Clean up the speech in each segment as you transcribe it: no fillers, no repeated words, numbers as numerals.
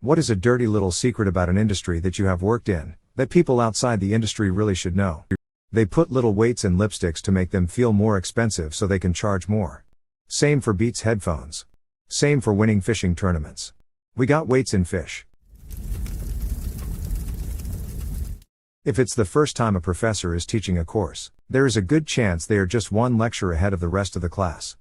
What is a dirty little secret about an industry that you have worked in, that people outside the industry really should know? They put little weights in lipsticks to make them feel more expensive so they can charge more. Same for Beats headphones. Same for winning fishing tournaments. We got weights in fish. If it's the first time a professor is teaching a course, there is a good chance they are just one lecture ahead of the rest of the class.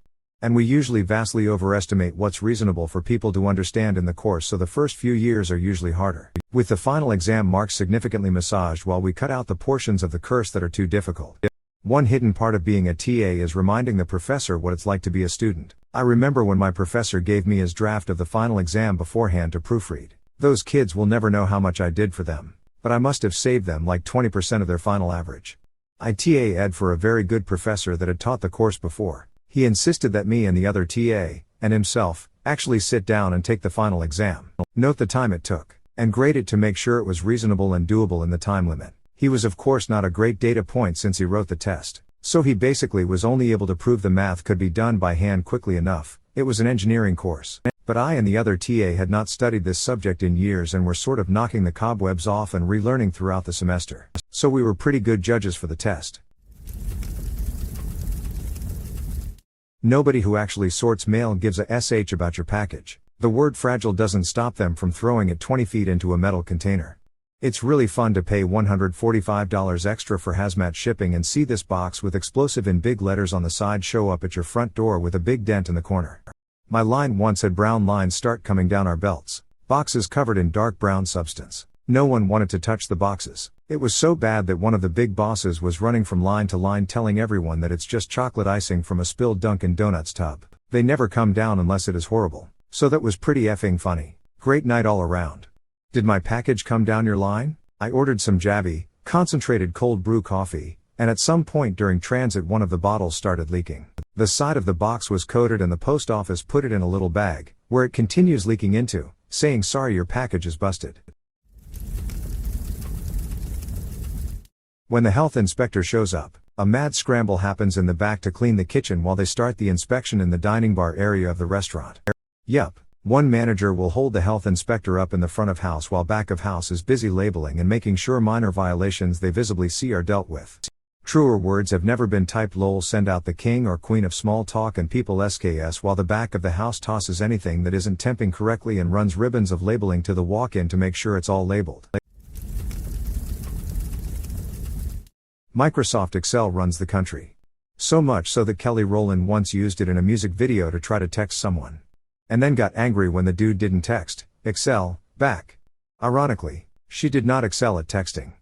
And we usually vastly overestimate what's reasonable for people to understand in the course, so the first few years are usually harder. With the final exam marks significantly massaged while we cut out the portions of the course that are too difficult. One hidden part of being a TA is reminding the professor what it's like to be a student. I remember when my professor gave me his draft of the final exam beforehand to proofread. Those kids will never know how much I did for them, but I must have saved them like 20% of their final average. I TA Ed for a very good professor that had taught the course before. He insisted that me and the other TA, and himself, actually sit down and take the final exam. Note the time it took, and grade it to make sure it was reasonable and doable in the time limit. He was of course not a great data point since he wrote the test, so he basically was only able to prove the math could be done by hand quickly enough. It was an engineering course. But I and the other TA had not studied this subject in years and were sort of knocking the cobwebs off and relearning throughout the semester. So we were pretty good judges for the test. Nobody who actually sorts mail gives a SH about your package. The word fragile doesn't stop them from throwing it 20 feet into a metal container. It's really fun to pay $145 extra for hazmat shipping and see this box with explosive in big letters on the side show up at your front door with a big dent in the corner. My line once had brown lines start coming down our belts. Boxes covered in dark brown substance. No one wanted to touch the boxes. It was so bad that one of the big bosses was running from line to line telling everyone that it's just chocolate icing from a spilled Dunkin' Donuts tub. They never come down unless it is horrible. So that was pretty effing funny. Great night all around. Did my package come down your line? I ordered some Javi, concentrated cold brew coffee, and at some point during transit one of the bottles started leaking. The side of the box was coated and the post office put it in a little bag, where it continues leaking into, saying sorry your package is busted. When the health inspector shows up, a mad scramble happens in the back to clean the kitchen while they start the inspection in the dining bar area of the restaurant. Yup, one manager will hold the health inspector up in the front of house while back of house is busy labeling and making sure minor violations they visibly see are dealt with. Truer words have never been typed. Lol, send out the king or queen of small talk and people SKS while the back of the house tosses anything that isn't temping correctly and runs ribbons of labeling to the walk-in to make sure it's all labeled. Microsoft Excel runs the country. So much so that Kelly Rowland once used it in a music video to try to text someone. And then got angry when the dude didn't text Excel back. Ironically, she did not excel at texting.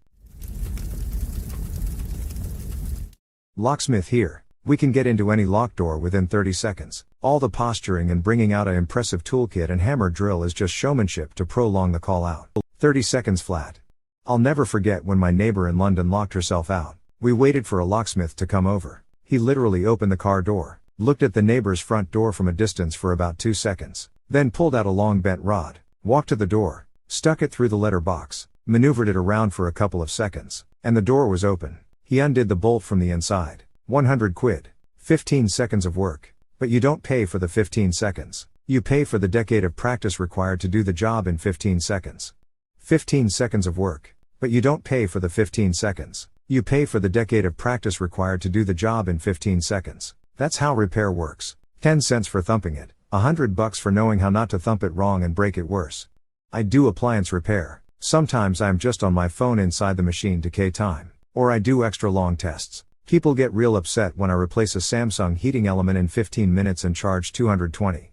Locksmith here. We can get into any locked door within 30 seconds. All the posturing and bringing out an impressive toolkit and hammer drill is just showmanship to prolong the call out. 30 seconds flat. I'll never forget when my neighbor in London locked herself out. We waited for a locksmith to come over. He literally opened the car door, looked at the neighbor's front door from a distance for about 2 seconds, then pulled out a long bent rod, walked to the door, stuck it through the letter box, maneuvered it around for a couple of seconds, and the door was open. He undid the bolt from the inside. 100 quid. 15 seconds of work. But you don't pay for the 15 seconds. You pay for the decade of practice required to do the job in 15 seconds. 15 seconds of work. But you don't pay for the 15 seconds. You pay for the decade of practice required to do the job in 15 seconds. That's how repair works. 10 cents for thumping it, $100 for knowing how not to thump it wrong and break it worse. I do appliance repair. Sometimes I'm just on my phone inside the machine to kill time. Or I do extra long tests. People get real upset when I replace a Samsung heating element in 15 minutes and charge $220.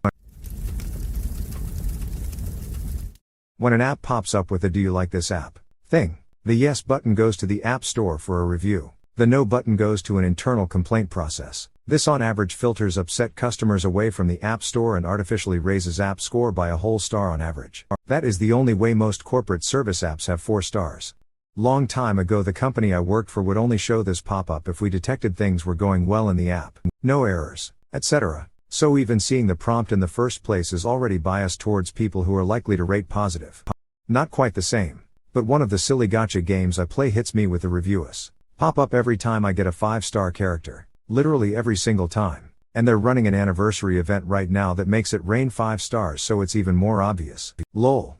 When an app pops up with a "do you like this app?" thing, the yes button goes to the App Store for a review. The no button goes to an internal complaint process. This on average filters upset customers away from the App Store and artificially raises app score by a whole star on average. That is the only way most corporate service apps have 4 stars. Long time ago the company I worked for would only show this pop-up if we detected things were going well in the app, no errors, etc. So even seeing the prompt in the first place is already biased towards people who are likely to rate positive. Not quite the same, but one of the silly gotcha games I play hits me with the reviews pop-up every time I get a 5-star character, literally every single time, and they're running an anniversary event right now that makes it rain 5 stars so it's even more obvious. Lol.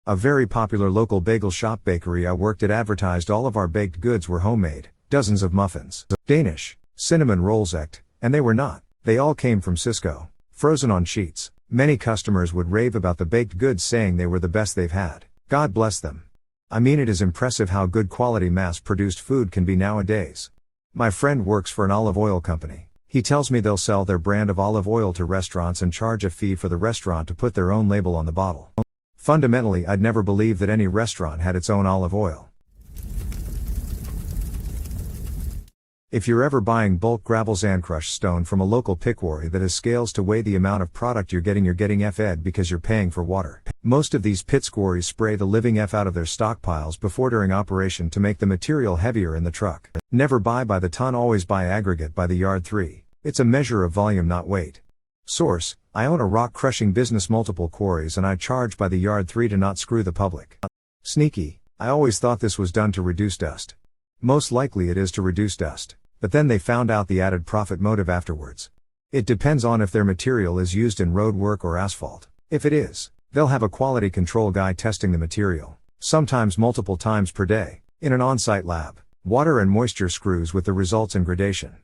A very popular local bagel shop bakery I worked at advertised all of our baked goods were homemade, dozens of muffins, Danish, cinnamon rolls ect, and they were not. They all came from Cisco, frozen on sheets. Many customers would rave about the baked goods, saying they were the best they've had. God bless them. I mean, it is impressive how good quality mass-produced food can be nowadays. My friend works for an olive oil company. He tells me they'll sell their brand of olive oil to restaurants and charge a fee for the restaurant to put their own label on the bottle. Fundamentally, I'd never believe that any restaurant had its own olive oil. If you're ever buying bulk gravel sandcrushed stone from a local pickwarry that has scales to weigh the amount of product you're getting FE'd because you're paying for water. Most of these pit quarries spray the living F out of their stockpiles before during operation to make the material heavier in the truck. Never buy by the ton, always buy aggregate by the yard. 3. It's a measure of volume, not weight. Source: I own a rock crushing business, multiple quarries, and I charge by the yard. 3. To not screw the public. Sneaky. I always thought this was done to reduce dust. Most likely it is to reduce dust. But then they found out the added profit motive afterwards. It depends on if their material is used in road work or asphalt. If it is, they'll have a quality control guy testing the material, sometimes multiple times per day, in an on-site lab. Water and moisture screws with the results in gradation.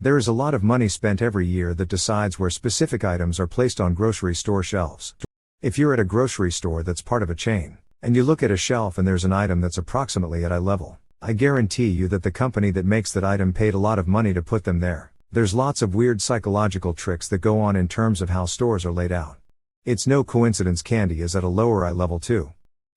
There is a lot of money spent every year that decides where specific items are placed on grocery store shelves. If you're at a grocery store that's part of a chain, and you look at a shelf and there's an item that's approximately at eye level, I guarantee you that the company that makes that item paid a lot of money to put them there. There's lots of weird psychological tricks that go on in terms of how stores are laid out. It's no coincidence candy is at a lower eye level too.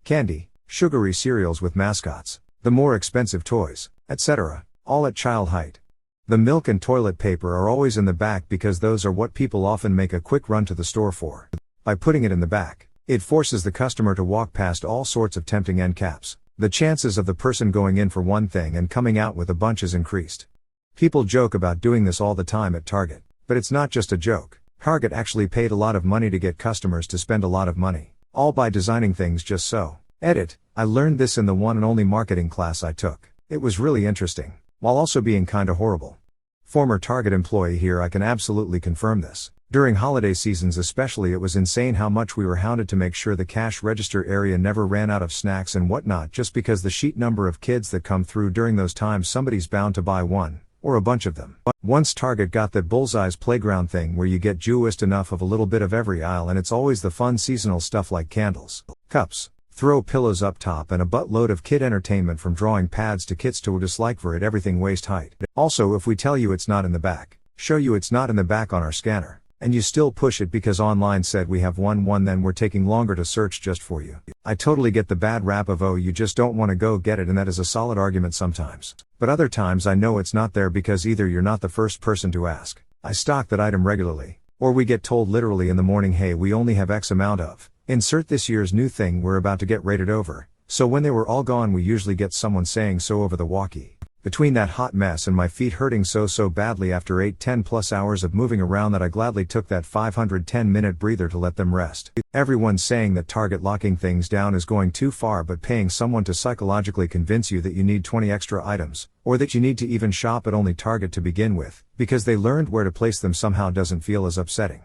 Candy, sugary cereals with mascots, the more expensive toys, etc., all at child height. The milk and toilet paper are always in the back because those are what people often make a quick run to the store for. By putting it in the back, it forces the customer to walk past all sorts of tempting end caps. The chances of the person going in for one thing and coming out with a bunch is increased. People joke about doing this all the time at Target, but it's not just a joke. Target actually paid a lot of money to get customers to spend a lot of money, all by designing things just so. Edit: I learned this in the one and only marketing class I took. It was really interesting, while also being kinda horrible. Former Target employee here, I can absolutely confirm this. During holiday seasons especially, it was insane how much we were hounded to make sure the cash register area never ran out of snacks and whatnot, just because the sheet number of kids that come through during those times, somebody's bound to buy one, or a bunch of them. Once Target got that bullseye's playground thing where you get just enough of a little bit of every aisle, and it's always the fun seasonal stuff like candles, cups, throw pillows up top, and a buttload of kid entertainment from drawing pads to kits to a dislike for it, everything waist height. Also, if we tell you it's not in the back, show you it's not in the back on our scanner, and you still push it because online said we have one, then we're taking longer to search just for you. I totally get the bad rap of, oh, you just don't want to go get it, and that is a solid argument sometimes. But other times I know it's not there because either you're not the first person to ask, I stock that item regularly, or we get told literally in the morning, hey, we only have X amount of, insert this year's new thing we're about to get rated over. So when they were all gone, we usually get someone saying so over the walkie. Between that hot mess and my feet hurting so badly after 8-10 plus hours of moving around that I gladly took that 510-minute breather to let them rest. Everyone's saying that Target locking things down is going too far, but paying someone to psychologically convince you that you need 20 extra items, or that you need to even shop at only Target to begin with, because they learned where to place them somehow doesn't feel as upsetting.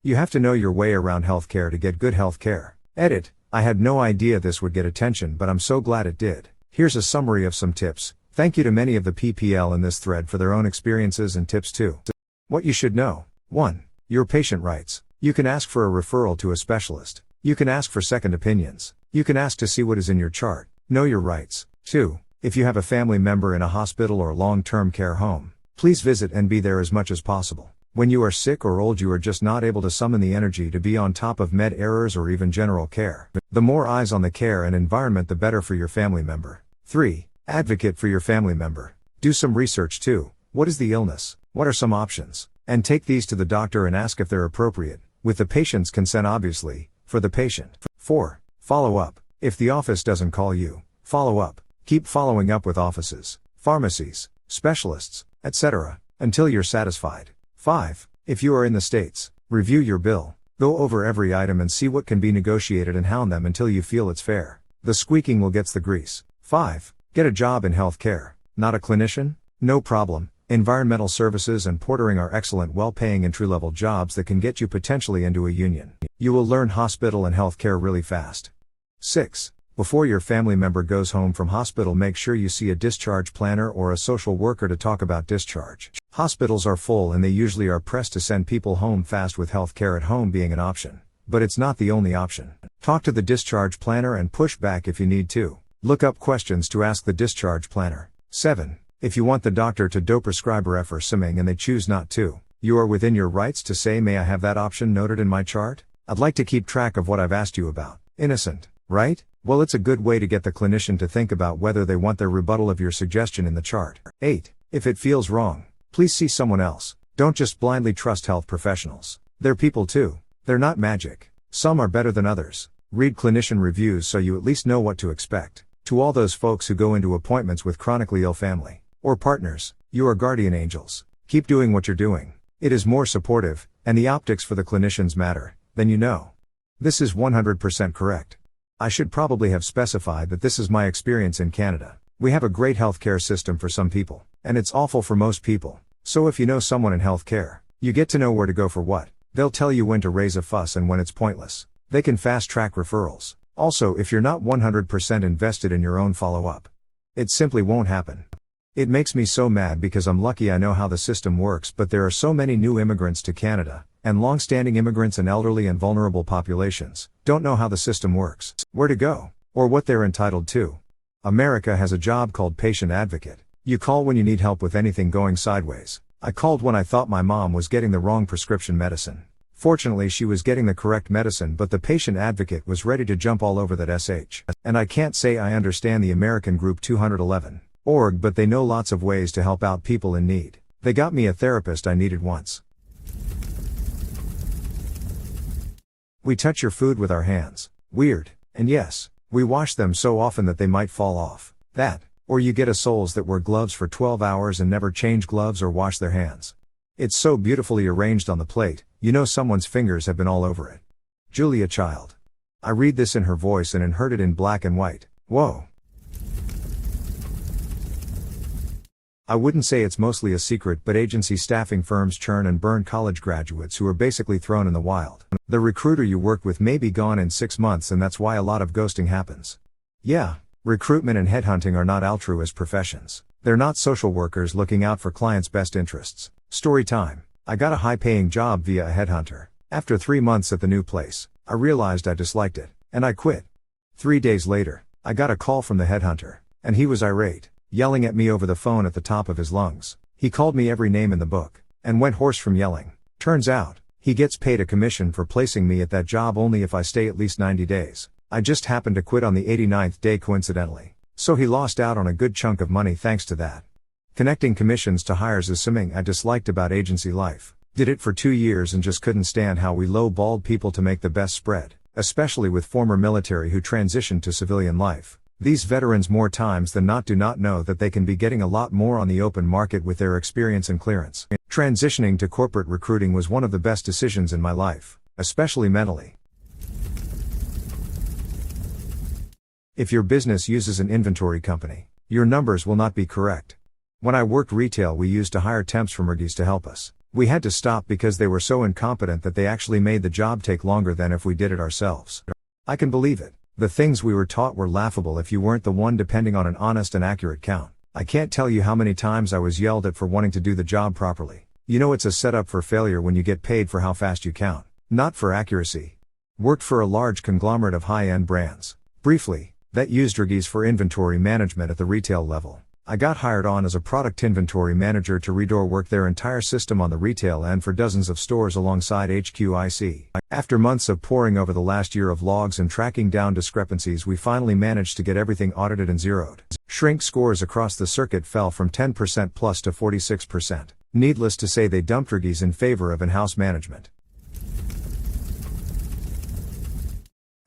You have to know your way around healthcare to get good healthcare. Edit: I had no idea this would get attention, but I'm so glad it did. Here's a summary of some tips. Thank you to many of the PPL in this thread for their own experiences and tips too. What you should know. 1. Your patient rights. You can ask for a referral to a specialist. You can ask for second opinions. You can ask to see what is in your chart. Know your rights. 2. If you have a family member in a hospital or long-term care home, please visit and be there as much as possible. When you are sick or old, you are just not able to summon the energy to be on top of med errors or even general care. The more eyes on the care and environment, the better for your family member. 3. Advocate for your family member. Do some research too. What is the illness? What are some options? And take these to the doctor and ask if they're appropriate, with the patient's consent obviously, for the patient. 4. Follow up. If the office doesn't call you, follow up. Keep following up with offices, pharmacies, specialists, etc., until you're satisfied. 5. If you are in the States, review your bill. Go over every item and see what can be negotiated and hound them until you feel it's fair. The squeaking wheel gets the grease. 5. Get a job in healthcare. Not a clinician? No problem. Environmental services and portering are excellent well-paying entry-level jobs that can get you potentially into a union. You will learn hospital and healthcare really fast. 6. Before your family member goes home from hospital, make sure you see a discharge planner or a social worker to talk about discharge. Hospitals are full and they usually are pressed to send people home fast, with healthcare at home being an option. But it's not the only option. Talk to the discharge planner and push back if you need to. Look up questions to ask the discharge planner. 7. If you want the doctor to prescribe Refersuming and they choose not to, you are within your rights to say, may I have that option noted in my chart? I'd like to keep track of what I've asked you about. Innocent, right? Well, it's a good way to get the clinician to think about whether they want their rebuttal of your suggestion in the chart. 8. If it feels wrong, please see someone else. Don't just blindly trust health professionals. They're people too. They're not magic. Some are better than others. Read clinician reviews so you at least know what to expect. To all those folks who go into appointments with chronically ill family or partners, you are guardian angels. Keep doing what you're doing. It is more supportive, and the optics for the clinicians matter, than you know. This is 100% correct. I should probably have specified that this is my experience in Canada. We have a great healthcare system for some people, and it's awful for most people. So if you know someone in healthcare, you get to know where to go for what. They'll tell you when to raise a fuss and when it's pointless. They can fast-track referrals. Also, if you're not 100% invested in your own follow-up, it simply won't happen. It makes me so mad because I'm lucky I know how the system works, but there are so many new immigrants to Canada, and long-standing immigrants and elderly and vulnerable populations don't know how the system works, where to go, or what they're entitled to. America has a job called patient advocate. You call when you need help with anything going sideways. I called when I thought my mom was getting the wrong prescription medicine. Fortunately, she was getting the correct medicine, but the patient advocate was ready to jump all over that SH. And I can't say I understand the American Group 211 org, but they know lots of ways to help out people in need. They got me a therapist I needed once. We touch your food with our hands. Weird. And yes, we wash them so often that they might fall off. That, or you get a souls that wear gloves for 12 hours and never change gloves or wash their hands. It's so beautifully arranged on the plate, you know someone's fingers have been all over it. Julia Child. I read this in her voice and heard it in black and white. Whoa. I wouldn't say it's mostly a secret, but agency staffing firms churn and burn college graduates who are basically thrown in the wild. The recruiter you worked with may be gone in 6 months, and that's why a lot of ghosting happens. Yeah, recruitment and headhunting are not altruist professions. They're not social workers looking out for clients' best interests. Story time. I got a high-paying job via a headhunter. After 3 months at the new place, I realized I disliked it, and I quit. 3 days later, I got a call from the headhunter, and he was irate, yelling at me over the phone at the top of his lungs. He called me every name in the book, and went hoarse from yelling. Turns out, he gets paid a commission for placing me at that job only if I stay at least 90 days. I just happened to quit on the 89th day coincidentally, so he lost out on a good chunk of money thanks to that. Connecting commissions to hires is something I disliked about agency life. Did it for 2 years and just couldn't stand how we low-balled people to make the best spread, especially with former military who transitioned to civilian life. These veterans more times than not do not know that they can be getting a lot more on the open market with their experience and clearance. Transitioning to corporate recruiting was one of the best decisions in my life, especially mentally. If your business uses an inventory company, your numbers will not be correct. When I worked retail, we used to hire temps from Ergies to help us. We had to stop because they were so incompetent that they actually made the job take longer than if we did it ourselves. I can believe it. The things we were taught were laughable if you weren't the one depending on an honest and accurate count. I can't tell you how many times I was yelled at for wanting to do the job properly. You know, it's a setup for failure when you get paid for how fast you count, not for accuracy. Worked for a large conglomerate of high-end brands. Briefly, that used Ergies for inventory management at the retail level. I got hired on as a product inventory manager to redo work their entire system on the retail end for dozens of stores alongside HQIC. After months of poring over the last year of logs and tracking down discrepancies, we finally managed to get everything audited and zeroed. Shrink scores across the circuit fell from 10% plus to 46%. Needless to say, they dumped Ergies in favor of in-house management.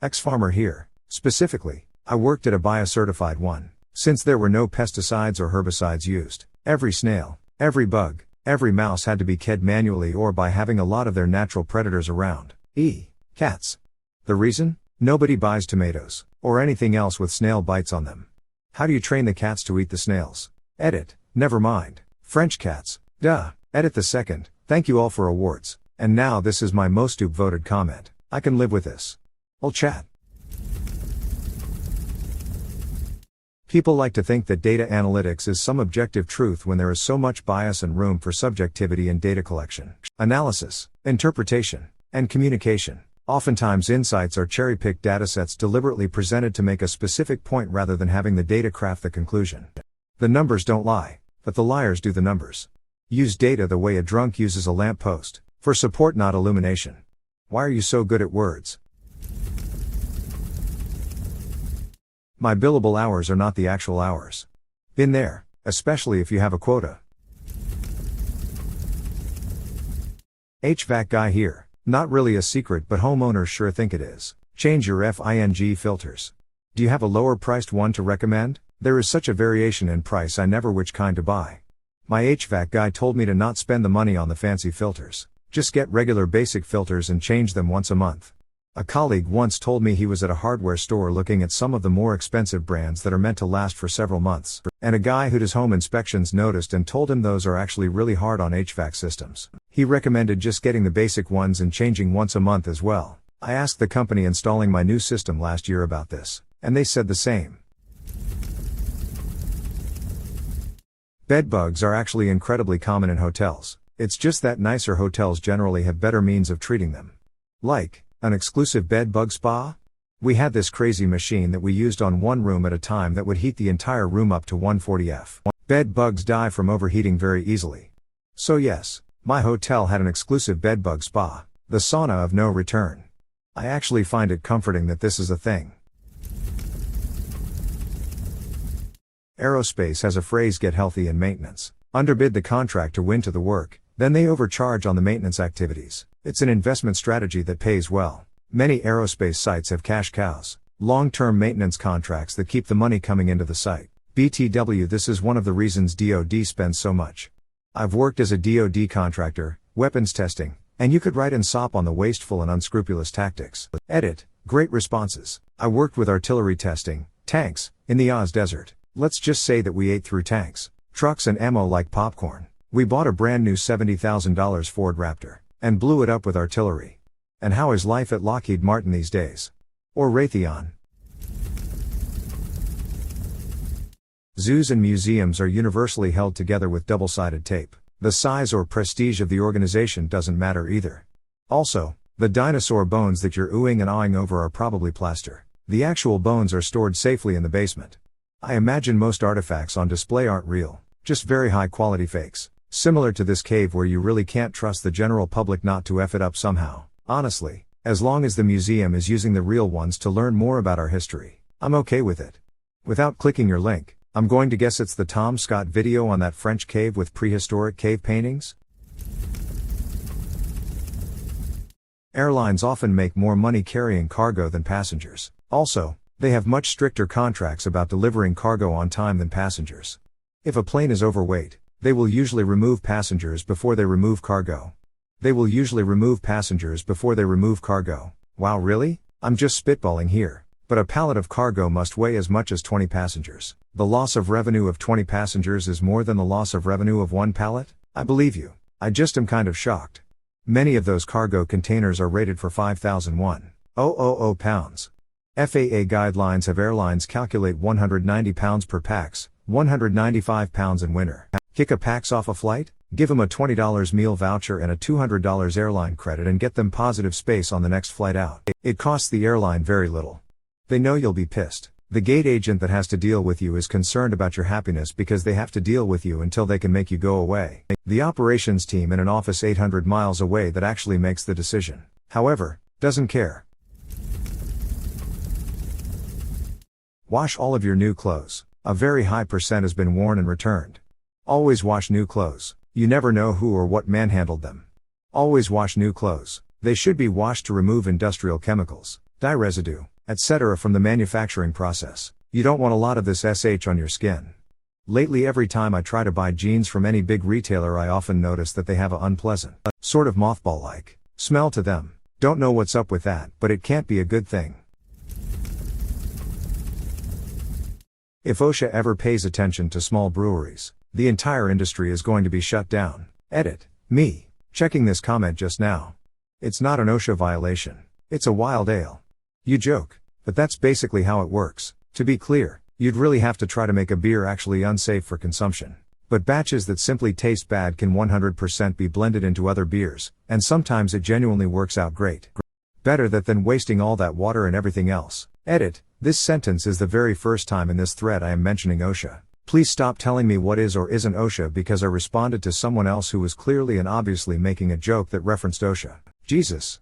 Ex-farmer here. Specifically, I worked at a biocertified one. Since there were no pesticides or herbicides used, every snail, every bug, every mouse had to be killed manually or by having a lot of their natural predators around. Cats. The reason? Nobody buys tomatoes, or anything else with snail bites on them. How do you train the cats to eat the snails? Edit. Never mind. French cats. Duh. Edit the second. Thank you all for awards. And now this is my most voted comment. I can live with this. I'll chat. People like to think that data analytics is some objective truth when there is so much bias and room for subjectivity in data collection, analysis, interpretation, and communication. Oftentimes insights are cherry-picked datasets deliberately presented to make a specific point rather than having the data craft the conclusion. The numbers don't lie, but the liars do the numbers. Use data the way a drunk uses a lamp post, for support not illumination. Why are you so good at words? My billable hours are not the actual hours. Been there, especially if you have a quota. HVAC guy here. Not really a secret, but homeowners sure think it is. Change your FING filters. Do you have a lower priced one to recommend? There is such a variation in price I never which kind to buy. My HVAC guy told me to not spend the money on the fancy filters. Just get regular basic filters and change them once a month. A colleague once told me he was at a hardware store looking at some of the more expensive brands that are meant to last for several months, and a guy who does home inspections noticed and told him those are actually really hard on HVAC systems. He recommended just getting the basic ones and changing once a month as well. I asked the company installing my new system last year about this, and they said the same. Bed bugs are actually incredibly common in hotels. It's just that nicer hotels generally have better means of treating them. Like an exclusive bed bug spa? We had this crazy machine that we used on one room at a time that would heat the entire room up to 140 F. Bed bugs die from overheating very easily. So yes, my hotel had an exclusive bed bug spa, the sauna of no return. I actually find it comforting that this is a thing. Aerospace has a phrase, get healthy in maintenance. Underbid the contract to win to the work, then they overcharge on the maintenance activities. It's an investment strategy that pays well. Many aerospace sites have cash cows, long-term maintenance contracts that keep the money coming into the site. BTW, this is one of the reasons DoD spends so much. I've worked as a DoD contractor, weapons testing, and you could write and sop on the wasteful and unscrupulous tactics. Edit, great responses. I worked with artillery testing, tanks, in the Oz Desert. Let's just say that we ate through tanks, trucks and ammo like popcorn. We bought a brand new $70,000 Ford Raptor, and blew it up with artillery. And how is life at Lockheed Martin these days? Or Raytheon? Zoos and museums are universally held together with double-sided tape. The size or prestige of the organization doesn't matter either. Also, the dinosaur bones that you're oohing and awing over are probably plaster. The actual bones are stored safely in the basement. I imagine most artifacts on display aren't real, just very high-quality fakes. Similar to this cave where you really can't trust the general public not to F it up somehow. Honestly, as long as the museum is using the real ones to learn more about our history, I'm okay with it. Without clicking your link, I'm going to guess it's the Tom Scott video on that French cave with prehistoric cave paintings? Airlines often make more money carrying cargo than passengers. Also, they have much stricter contracts about delivering cargo on time than passengers. If a plane is overweight, they will usually remove passengers before they remove cargo. Wow, really? I'm just spitballing here. But a pallet of cargo must weigh as much as 20 passengers. The loss of revenue of 20 passengers is more than the loss of revenue of one pallet? I believe you. I just am kind of shocked. Many of those cargo containers are rated for 5,100 pounds. FAA guidelines have airlines calculate 190 pounds per pax, 195 pounds in winter. Kick a pax off a flight? Give them a $20 meal voucher and a $200 airline credit and get them positive space on the next flight out. It costs the airline very little. They know you'll be pissed. The gate agent that has to deal with you is concerned about your happiness because they have to deal with you until they can make you go away. The operations team in an office 800 miles away that actually makes the decision, however, doesn't care. Wash all of your new clothes. A very high percent has been worn and returned. Always wash new clothes. You never know who or what manhandled them. Always wash new clothes. They should be washed to remove industrial chemicals, dye residue, etc. from the manufacturing process. You don't want a lot of this SH on your skin. Lately, every time I try to buy jeans from any big retailer, I often notice that they have a unpleasant, sort of mothball-like smell to them. Don't know what's up with that, but it can't be a good thing. If OSHA ever pays attention to small breweries, The entire industry is going to be shut down. Edit. Me. Checking this comment just now. It's not an OSHA violation. It's a wild ale. You joke, but that's basically how it works. To be clear, you'd really have to try to make a beer actually unsafe for consumption. But batches that simply taste bad can 100% be blended into other beers, and sometimes it genuinely works out great. Better that than wasting all that water and everything else. Edit. This sentence is the very first time in this thread I am mentioning OSHA. Please stop telling me what is or isn't OSHA because I responded to someone else who was clearly and obviously making a joke that referenced OSHA. Jesus.